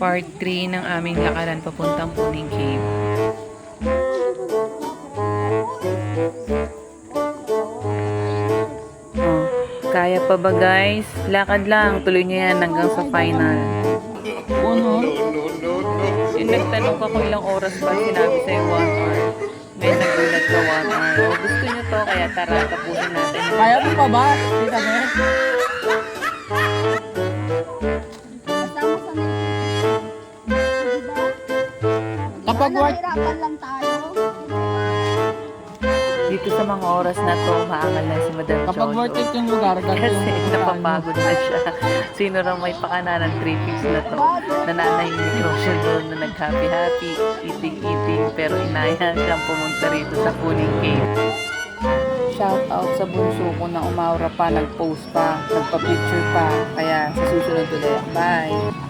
Part 3 ng aming lakaran papuntang Puning Cave. Oh, kaya pa ba guys? Lakad lang, tuloy niyo yan hanggang sa final. Ano? Yung nagtanong ka kung ilang oras ba, sinabi sa'yo 1 hour. May nagulat ka 1 hour. O, gusto niyo to, kaya tara, tapusin natin. Kaya mo pa ba? Kita mo? Kapag work, Nahirapan lang tayo. Dito sa mga oras na to, maangal na si Madam kapag Cholo. worth it yung lugar, Kasi napapagod na siya. Sino raw may pakana ng 3 piece na to? Nananahimik raw siya doon na nag-happy-happy, eating-eating, pero inaya siyang pumunta rito sa Puning Cave. Shout out sa bunso ko na umaura pa, nag-post pa, nagpa-picture pa. Kaya sa susunod ulit. Bye!